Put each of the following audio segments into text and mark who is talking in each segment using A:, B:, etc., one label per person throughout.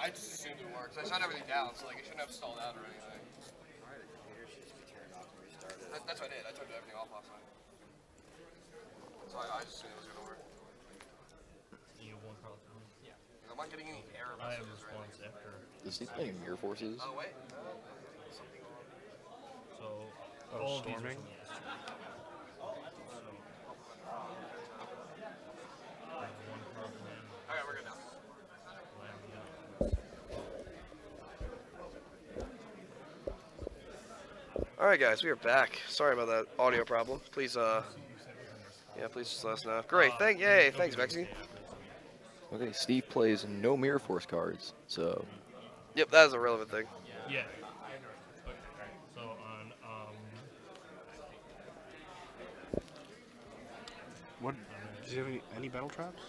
A: I just assumed it works. I shut everything down, so like it shouldn't have stalled out or anything. That's what I did. I turned everything off last night. So I just assumed it was gonna work.
B: You won Carl. Yeah.
A: I'm not getting any error
B: I have
A: messages or
B: response
A: anything.
B: after.
C: Is he playing Mirror Forces?
A: Oh wait.
B: So all of these are
D: storming?
B: from last year. One Carl Lamb.
A: Alright, we're good now.
B: Lamb, yeah.
A: Alright guys, we are back. Sorry about that audio problem. Please please just let us know. Great, thanks Vexy.
C: Okay, Steve plays no Mirror Force cards, so
A: Yep, that is a relevant thing.
B: Yeah. Okay. So on
D: What? Does he have any battle traps?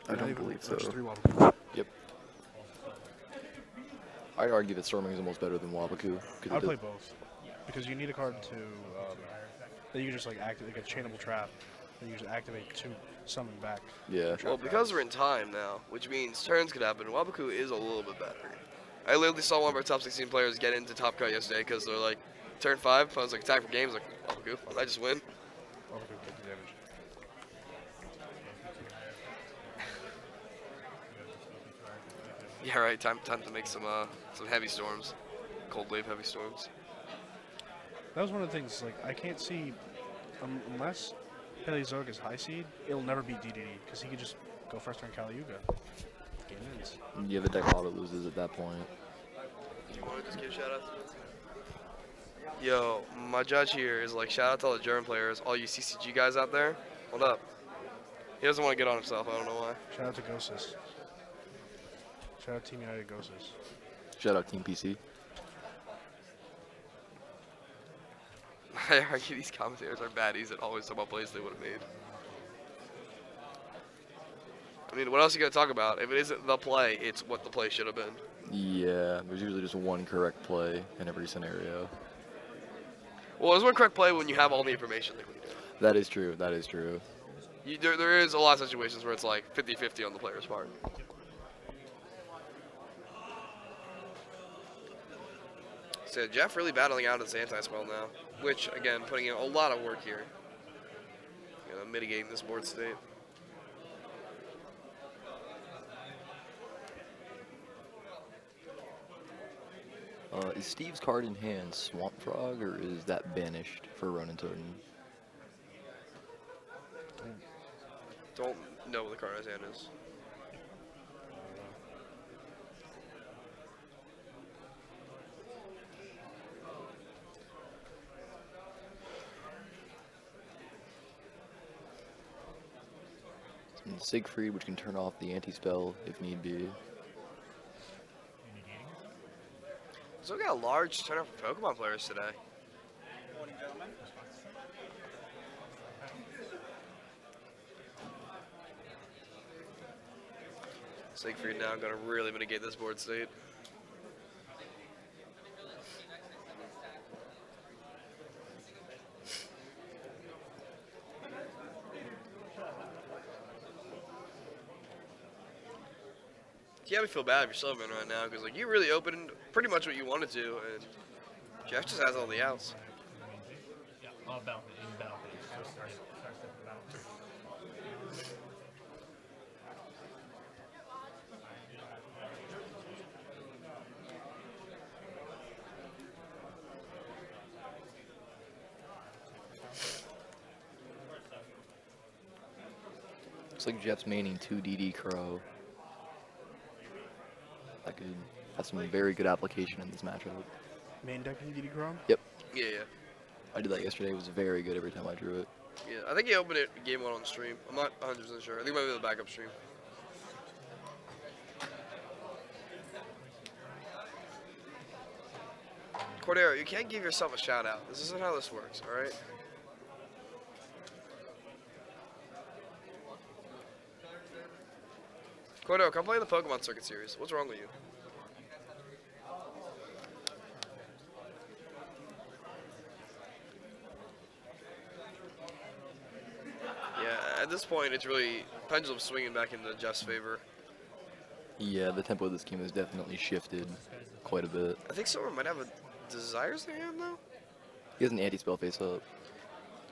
C: I don't believe so.
D: Just 3 Wobble.
C: Yep. I'd argue that Storming is almost better than Wabaku.
D: I'd play both. Because you need a card to, that you can just like activate, like a chainable trap, that you just activate to summon back.
C: Yeah.
A: Well, because we're in time now, which means turns could happen, Wabaku is a little bit better. I literally saw one of our top 16 players get into Top Cut yesterday because they're like, turn 5, I was like, attack for games, like, Wabaku, I just win.
D: Wabaku takes damage.
A: Yeah, right, time to make some heavy storms. Cold wave heavy storms.
D: That was one of the things, like, I can't see, unless Paleozoic is high seed, it'll never beat DDD, because he could just go first turn Kali Yuga. Game ends.
C: Yeah, the deck auto loses at that point.
A: Do you want to just give shout outs to this? Yo, my judge here is like, shout out to all the German players, all you CCG guys out there. Hold up. He doesn't want to get on himself, I don't know why.
D: Shout out to Ghosis. Shout out Team United Ghosis.
C: Shout out Team PC.
A: I argue these commentators are baddies that always talk about plays they would have made. I mean, what else are you going to talk about? If it isn't the play, it's what the play should have been.
C: Yeah, there's usually just one correct play in every scenario.
A: Well, there's one correct play when you have all the information like we do.
C: That is true. That is true.
A: There is a lot of situations where it's like 50-50 on the player's part. So Jeff really battling out his anti-spell now, which, again, putting in a lot of work here. You know, mitigating this board state.
C: Is Steve's card in hand Swamp Frog, or is that banished for run and turn?
A: Don't know what the card in his hand is.
C: And Siegfried, which can turn off the anti-spell if need be.
A: So we got a large turnout for Pokemon players today.
E: Morning, gentlemen.
A: Siegfried now going to really mitigate this board state. You gotta feel bad if you're Silverman right now, because like you really opened pretty much what you wanted to, and Jeff just has all the outs.
B: yeah, battle in battle phase. So start stepping battle phase.
C: Looks like Jeff's maining 2 DD Crow. That could have some very good application in this matchup.
D: Main deck in DD Chrome?
C: Yep.
A: Yeah.
C: I did that yesterday. It was very good every time I drew it.
A: Yeah, I think he opened it game 1 on stream. I'm not 100% sure. I think it might be the backup stream. Cordero, you can't give yourself a shout out. This isn't how this works, alright? Cordero, come play in the Pokemon Circuit Series. What's wrong with you? Yeah, at this point, it's really pendulum swinging back into Jeff's favor.
C: Yeah, the tempo of this game has definitely shifted quite a bit.
A: I think Silverman might have a Desires in hand though.
C: He has an anti-spell face up.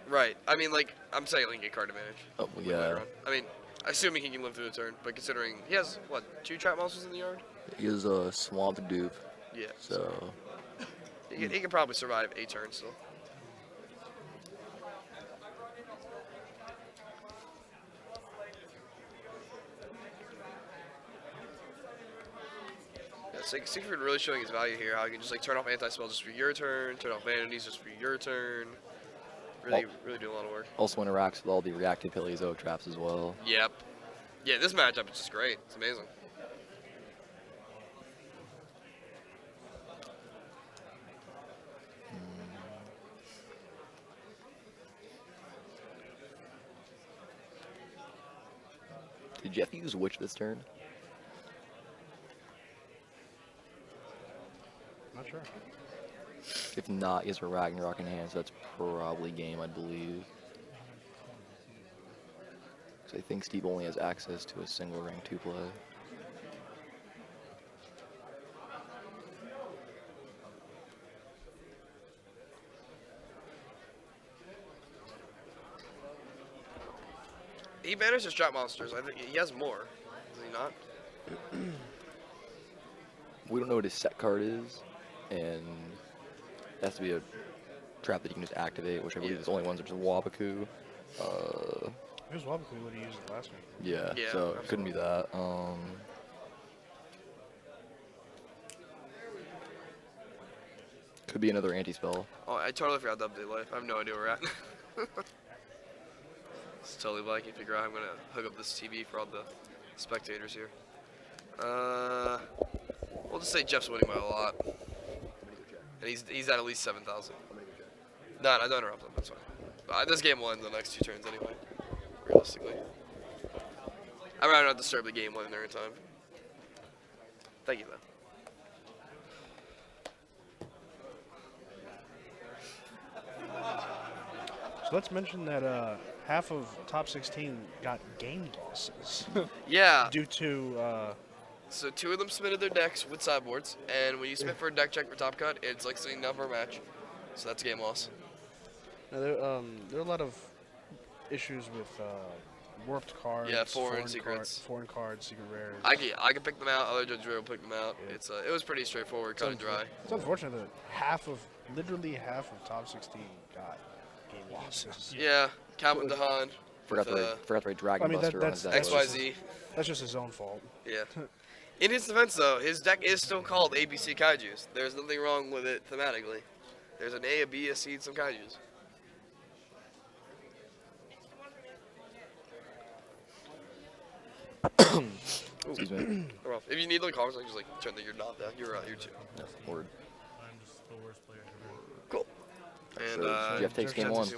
A: Right. I mean, like, I'm saying like, get card advantage.
C: Oh, well,
A: Later
C: yeah.
A: on. I mean, assuming he can live through the turn, but considering he has what 2 trap monsters in the yard.
C: He has a swamp dupe,
A: Yeah.
C: so
A: He can probably survive a turn still. Yeah, Siegfried really showing his value here. How he can just like turn off anti-spell just for your turn, turn off vanities just for your turn. Really, really doing a lot of work.
C: also interacts with all the reactive Paleozoic traps as well.
A: Yep. Yeah, this matchup is just great. It's amazing.
C: Did Jeff use Witch this turn?
D: Not sure.
C: If not, he has a Ragnarok in hand, so that's probably game, I believe. 'Cause I think Steve only has access to a single rank 2 play.
A: He banishes trap monsters. I think he has more. Does he not?
C: We don't know what his set card is, and it has to be a trap that you can just activate, which I believe is the only ones are just Wabaku.
D: Here's Wabaku what he used it last week.
C: Yeah,
A: Yeah,
C: so it couldn't be that. Could be another anti-spell.
A: Oh, I totally forgot to update life. I have no idea where we're at. It's totally blank. You figure out I'm gonna hook up this TV for all the spectators here. We'll just say Jeff's winning by a lot, and he's at least 7,000. No, don't interrupt him. That's fine. This game will end the next 2 turns anyway. Realistically, I'd rather not disturb the game when they're in time. Thank you, though.
D: So let's mention that half of top 16 got game losses
A: Yeah.
D: due to
A: So 2 of them submitted their decks with sideboards, and when you submit for a deck check for top cut, it's like sitting down for a match. So that's a game loss.
D: there are a lot of issues with warped cards,
A: Yeah, foreign secrets.
D: foreign cards, secret rares.
A: I can pick them out. Other judges will pick them out. It was pretty straightforward, cut and dry.
D: It's unfortunate that literally half of top 16 got game losses.
A: Yeah, Calvin DeHaan.
C: Forgot to write Dragon
D: I mean,
C: Buster on his deck.
A: XYZ.
D: That's just his own fault.
A: Yeah. In his defense, though, his deck is still called ABC Kaijus. There's nothing wrong with it thematically. There's an A, a B, a C, and some Kaijus.
C: Excuse me.
A: Well, if you need the comments, just like turn your knob down. You're 2.
C: Word.
B: I'm just the worst player ever.
A: Cool. And
C: So Jeff takes game 1.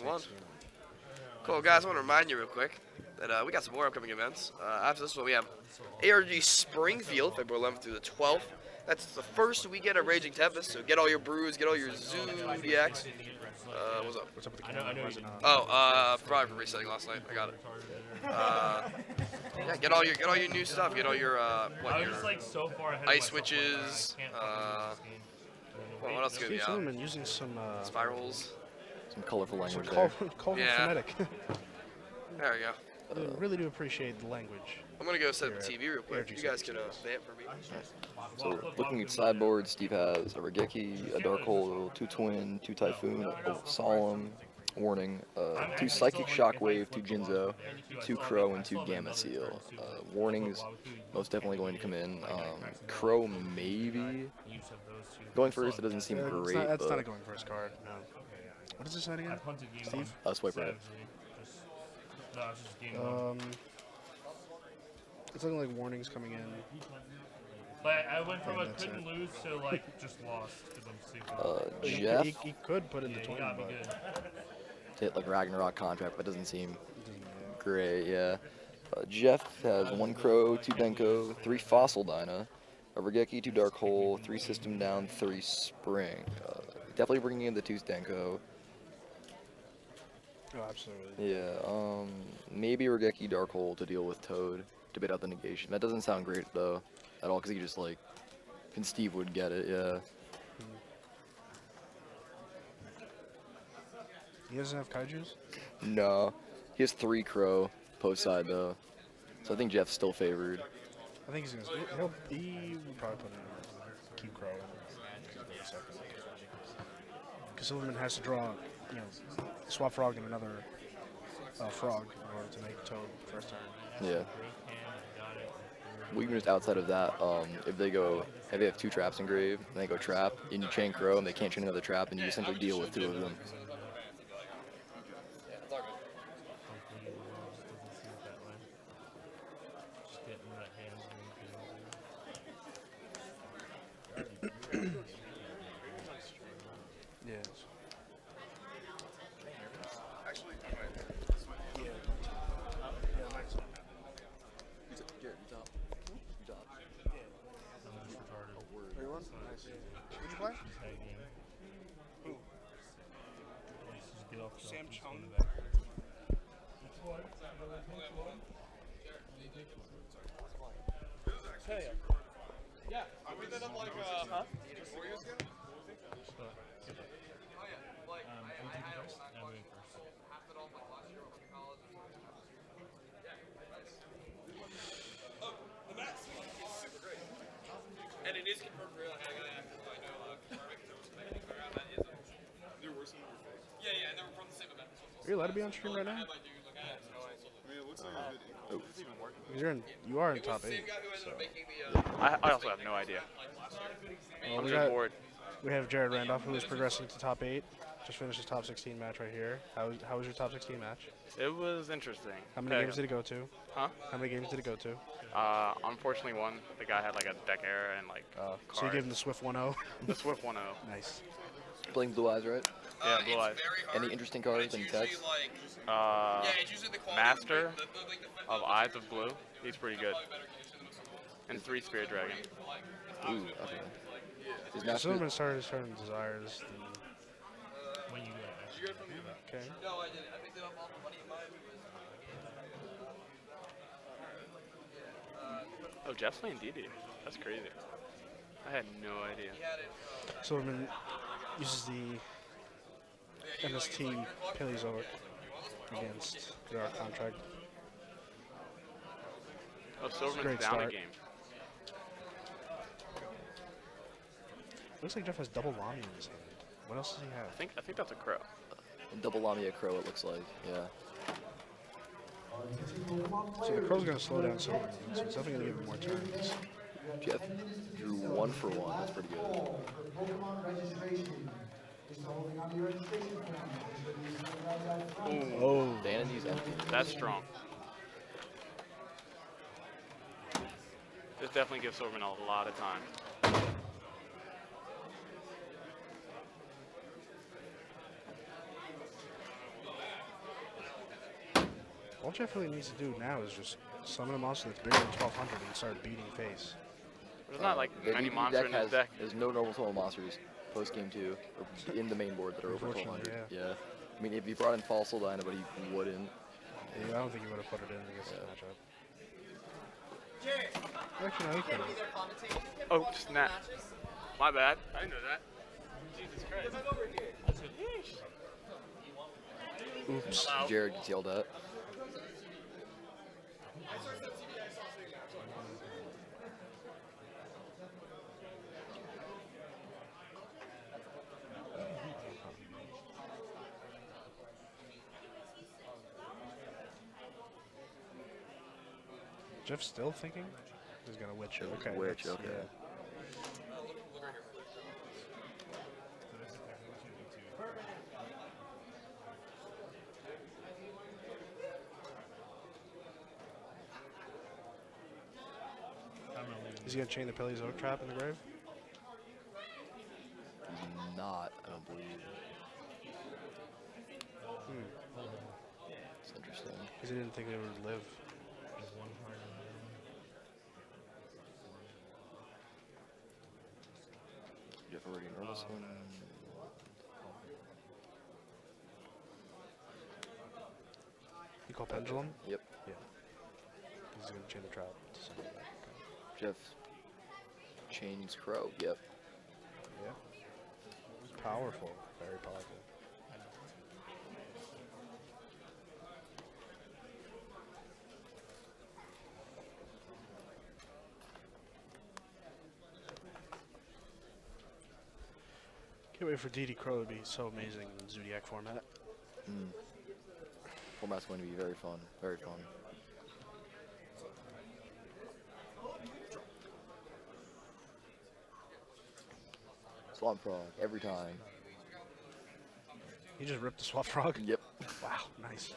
A: Cool, guys. I want to remind you real quick that we got some more upcoming events. After this one, we have ARG Springfield, February 11th through the 12th. That's the first weekend of Raging Tempest, so get all your brews, get all your Zodiacs. What's up?
D: What's up with the
B: I know
D: game? Why is
B: you-
D: it not?
A: Oh, probably for resetting last night. I got it. Yeah, get all your new stuff. Get all your
B: I was
A: your
B: just like so far ahead.
A: ice
B: of myself,
A: switches,
B: like, I can't fucking do this game.
A: what else could be
D: Steve
A: out?
D: Silverman using some
A: Spirals.
C: Some colorful language
D: col-
C: there.
D: colorful
A: Yeah.
D: phonetic.
A: There we go.
D: I really do appreciate the language.
A: I'm gonna go set up the
D: Here
A: TV real quick.
D: ARG
A: You guys can vamp for me.
C: So looking at sideboard, Steve has a Regeki, a Dark Hole, 2 Twin, 2 Typhoon, a Solemn, Warning, 2 Psychic Shockwave, 2 Jinzo, 2 Crow, and 2 Gamma Seal. Warning is most definitely going to come in. Crow maybe going first. It doesn't seem great.
D: That's
C: but
D: not a going first card. No. What is this sign again? Steve?
C: Swipe right.
B: No, it's just game one.
D: It's looking like warnings coming in.
B: But I went from
D: Yeah,
B: a
D: that's
B: couldn't lose to like just lost because I'm stupid.
C: Jeff
D: He could put in the
B: Yeah, he
D: 20,
B: got me
D: but
B: good.
C: hit like Ragnarok contract, but doesn't seem great. Yeah. Jeff has 1 Crow, 2 Denko, 3 Fossil Dyna, a Regeki, 2 Dark Hole, 3 System Down, 3 Spring. Definitely bringing in the 2 Denko.
D: oh, absolutely.
C: Yeah, maybe Regeki Dark Hole to deal with Toad to bait out the negation. That doesn't sound great though. at all because he just like, and Steve would get it. Yeah.
D: He doesn't have kaijus?
C: No, he has 3 crow post side though, so I think Jeff's still favored.
D: I think he's gonna. He would probably put in keep crow in second. Because Silverman has to draw, swap frog and another frog in order to make toad first turn.
C: Yeah. Well, even just outside of that, if they have 2 traps engraved, and they go trap, and you chain crow, and they can't chain another trap, and you essentially deal with 2 of them.
D: Yes. Who'd you play? Sam Chung.
E: Yeah, I picked that up like 4 years ago. The mask is super great. And it is confirmed real. I know there were some that were fake. Yeah, and they were from the same event.
D: Are you allowed to be on stream right now?
E: I mean, it looks like a video. It's even working.
D: Because you are in top 8. So.
F: I also have no idea.
D: Well,
F: I'm
D: we
F: just
D: got-
F: bored.
D: We have Jared Randolph, who is progressing to top 8. Just finished his top 16 match right here. How was your top 16 match?
F: It was interesting.
D: How many games did it go to?
F: Huh?
D: How many games did it go to?
F: Unfortunately, one. The guy had like a deck error and like
D: So you gave him the Swift 1-0.
F: the Swift 1-0.
D: Nice.
C: Playing Blue Eyes, right?
F: Yeah, Blue Eyes.
C: Any interesting cards? Any text?
F: Master of Eyes of Blue. He's pretty good. And 3 Spirit Dragon.
C: Ooh, okay. Is Master
D: Silverman started Desires.
B: When you
D: Okay.
A: No, I didn't. I picked it up off a buddy of mine who was.
F: Oh, Jeff's playing DD. That's crazy. I had no idea.
A: He had it.
D: Silverman uses the MST Paleozoic against their contract.
F: Oh, Silverman's
D: Great
F: down a
D: start.
F: game.
D: Looks like Jeff has double Lami in his hand. What else does he have?
F: I think that's a crow.
C: double Lamia Crow? It looks like. Yeah.
D: So the crow's going to slow down Silverman, so it's definitely going to give him more turns.
C: Jeff drew 1 for 1. That's pretty good.
F: Ooh,
C: Vanity's empty.
F: that's strong. This definitely gives Silverman a lot of time.
D: All Jeff really needs to do now is just summon a monster that's bigger than 1200 and start beating face.
F: There's not like
C: The
F: many
C: DD
F: monsters in his deck.
C: There's no normal total monsters post game 2 or in the main board that are over 1200.
D: Unfortunately,
C: Yeah. I mean, if he brought in Fossil Dyna, but he wouldn't.
D: Yeah, I don't think he would have put it in against this matchup. Actually, no, he could have.
F: Oh, snap. My bad. I didn't know that. Jesus Christ.
D: Oops.
C: Jared gets yelled at.
D: Jeff's still thinking? He's going to witch it. Okay.
C: Witch,
D: that's-
C: okay.
D: yeah. Is he going to chain the Paleozoic trap in the grave?
C: He's not, I don't believe. It's interesting.
D: Because he didn't think they would live.
C: Jeff already know this one.
D: You call Pendulum?
C: Yep.
D: Yeah. He's going to chain the trap. to something.
C: Jeff Chains Crow. Yep.
D: Yeah. Powerful. Very powerful. Can't wait for DD Crow to be so amazing in Zodiac format.
C: Format's going to be very fun. Very fun. Swamp Frog every time.
D: He just ripped the Swap Frog?
C: Yep.
D: Wow, nice.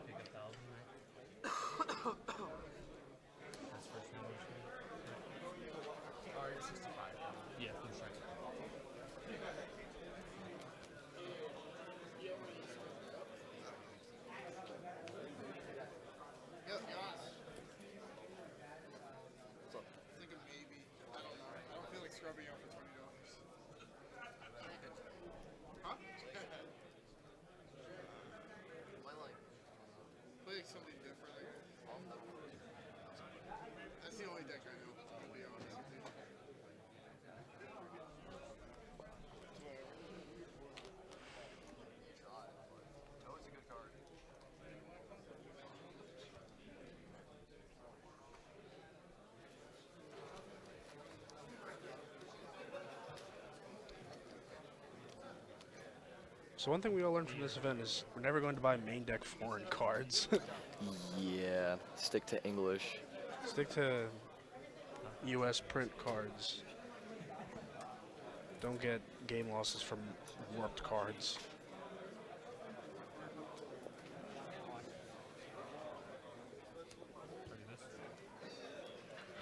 B: Pick 1,000. That's first animation. Yeah, first strike.
E: Think of maybe. I don't know. I don't feel like scrubbing out for $20. Huh? Play like something different. That's the only deck I know. To be honest with you.
D: So one thing we all learned from this event is we're never going to buy main deck foreign cards.
C: Yeah. Stick to English.
D: Stick to US print cards. Don't get game losses from warped cards.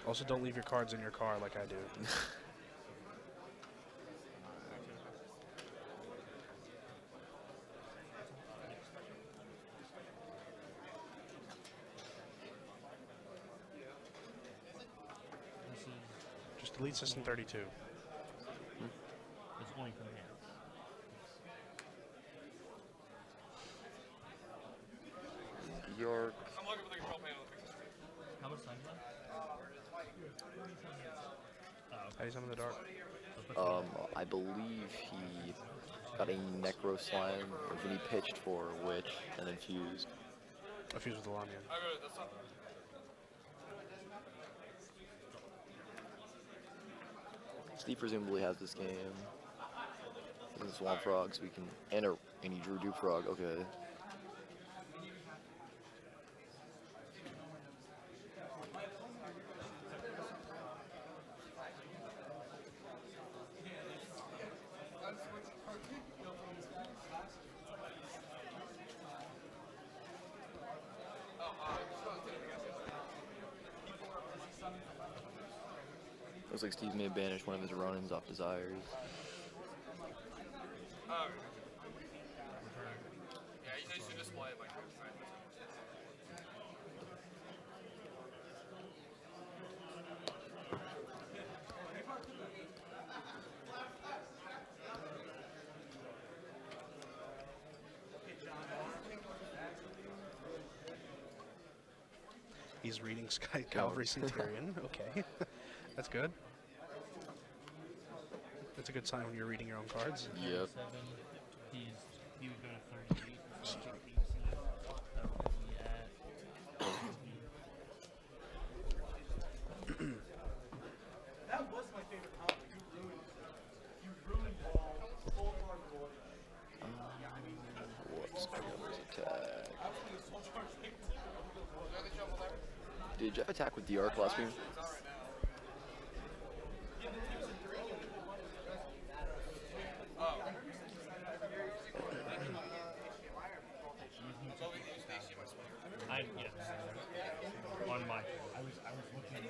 D: Also, don't leave your cards in your car like I do.
B: This is
D: Just delete System 32.
B: it's only from hands.
C: York.
E: I'm looking for the control panel.
B: How much time left?
D: How do you summon the dark?
C: I believe he got a Necro Slime, or then he pitched for Witch, and then fused.
D: I fuse with the Lamian.
E: That's not.
C: Steve presumably has this game. This is Swamp Frogs. We can enter any Drew Duke Frog. Okay. Looks like Steve may have banished one of his run-ins off Desires.
E: Yeah, he's used to display it like that.
D: He's reading Sky Cavalry Centurion. Okay. That's good. That's a good sign when you're reading your own cards.
C: Yep.
B: 7. He would go to 38. So that would be at 15.
E: That was my favorite combo. You ruined full hard
C: What's Trevor's attack? Did Jeff attack with the arc last game?
B: Yes. On my. I was looking at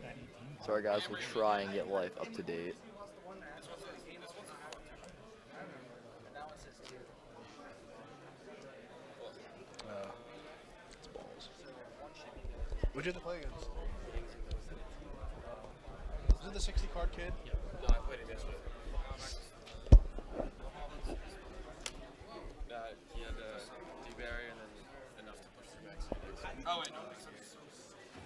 B: that 18.
C: Sorry guys, we'll try and get life up to date.
D: What'd you have to play against? Was it the 60 card kid?
E: No, I played against it. He had D-Barry and then enough to push the next. Oh, wait, no.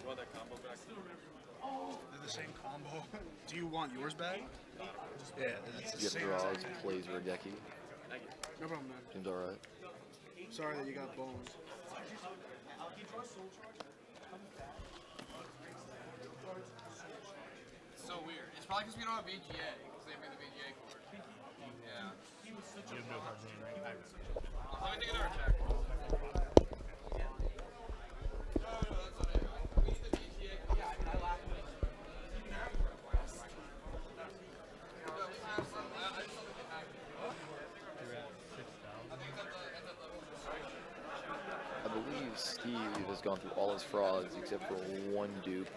E: You want that combo back?
D: They're the same combo. Do you want yours back? Yeah, it's the
C: Get
D: same.
C: draws, plays Regeki.
D: No problem, man.
C: Seems alright.
D: Sorry that you got boned.
E: It's so weird. It's probably because we don't have VGA, because they bring the VGA cord. Yeah.
B: You have no cards in your right?
E: Let me take another check. No, that's not it. We need the VGA cord. Yeah, I laughed at it. No, we have some. I just don't think we have it.
B: You're at 6,000.
E: I think it's at the level.
C: I believe Steve has gone through all his frogs except for one dupe.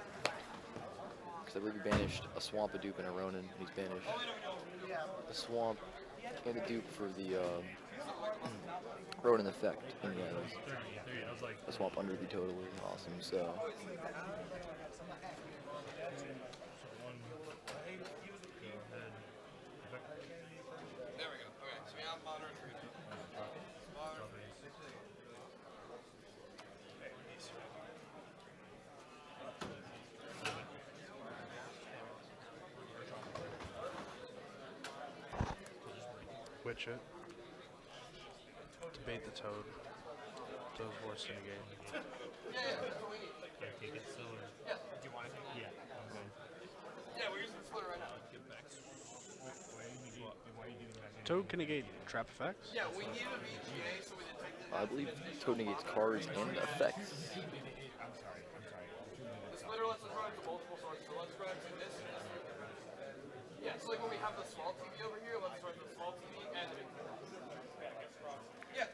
C: Because I believe he banished a swamp, a dupe, and a Ronin. He's banished the swamp and a dupe for the Ronin effect. And yeah,
B: 30. I was like,
C: the swamp under the totally awesome. So
B: one. Go ahead.
E: There we go. Okay, so we have modern three now. Modern.
D: Witch it. Debate the toad. Toad's worse than a game.
B: Can I take it still? Or?
E: Yeah. Do you want to take it?
B: Yeah. I'm going.
E: Yeah, we're using the splitter right now.
B: Get back. Why are you doing that?
D: Toad can negate trap effects?
E: Yeah, we needed a VGA so we detected.
C: I believe Toad negates cards and effects.
E: The splitter lets us run to multiple sources. So let's run to this. Yeah, so like when we have the small TV over here, let's run the small TV and the big TV. Yeah.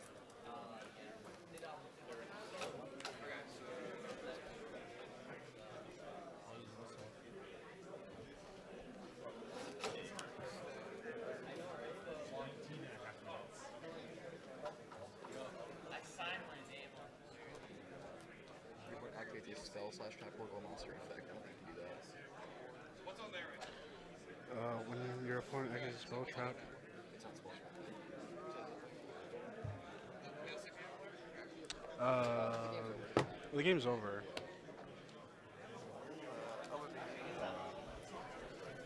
C: Activate the spell / trap or monster effect. I don't think you can do that.
E: What's on there right now?
D: When your opponent activates a spell trap. The game's over.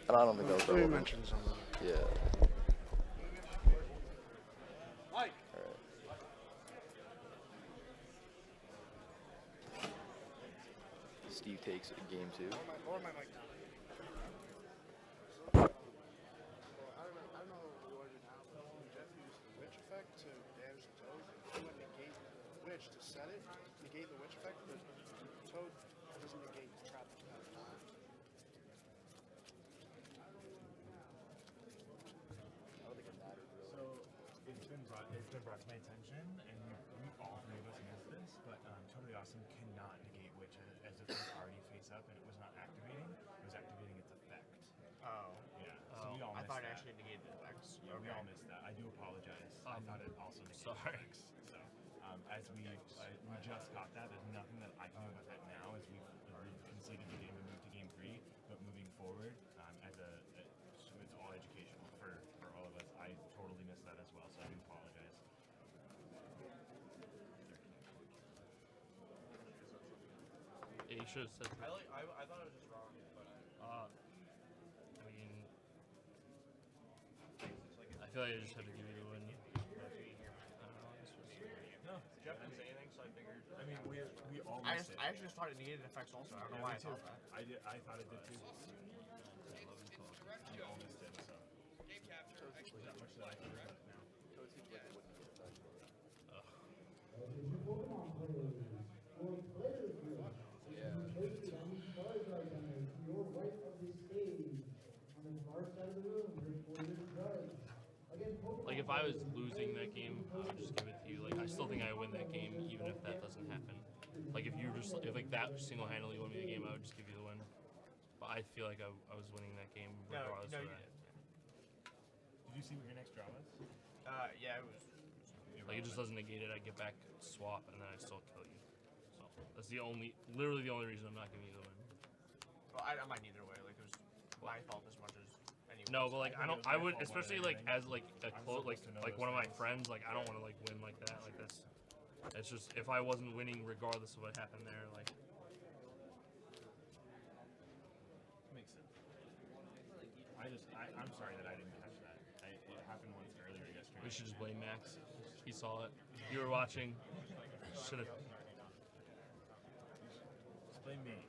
C: And I don't think that was
D: Let me
C: relevant.
D: mention something.
C: Yeah.
E: Mike.
C: Alright. Steve takes game 2.
D: Lower my mic down. I don't know what you want to do now. Jeff used the witch effect to damage the toad. He would negate the witch to set it, negate the witch effect, but toad doesn't negate the trap effect.
G: So it's been brought to my attention, and we all three of us missed this, but Totally Awesome cannot negate Witch as if it was already face up and it was not activating. It was activating its effect.
H: Oh.
G: Yeah. So we all
H: I
G: missed
H: thought it
G: that.
H: actually negated the effects.
G: Yeah, we all missed that. I do apologize. I thought it also negated
B: sorry.
G: the effects. So as we just caught that, there's nothing that I can do about that now as we've conceded the game and moved to game 3. But moving forward, so it's all educational for all of us. I totally missed that as well, so I do apologize.
B: Yeah, you should have said that.
E: I thought it was just wrong, but
B: I mean, I feel like I just had to give you the win.
G: No,
E: Jeff didn't say anything, so I figured.
G: I mean we all
H: I
G: missed it.
H: actually just thought it negated effects also. I don't know why I thought that.
G: I thought it did too. We all missed it, so.
E: Game capture.
G: There's not much that I can do about it now.
B: Like if I was losing that game, I would just give it to you. Like I still think I win that game, even if that doesn't happen. Like if you just if like that single-handedly won me the game, I would just give you the win. But I feel like I was winning that game regardless
H: no,
B: of
H: you
B: that.
G: Did you see what your next draw was?
H: Yeah, it was.
B: Like it just doesn't negate it. I get back swap and then I still kill you. So That's literally the only reason I'm not giving you the win.
H: Well, I might either way. Like, it was my fault as much as anyone.
B: No, but like I would, especially like as like a close, like one of my friends, like I don't want to like win like that. Like that's just if I wasn't winning regardless of what happened there, like.
G: Makes sense. I'm sorry that I didn't catch that. It happened once earlier yesterday.
B: We should just blame Max. He saw it. You were watching. Should have.
G: Just blame me.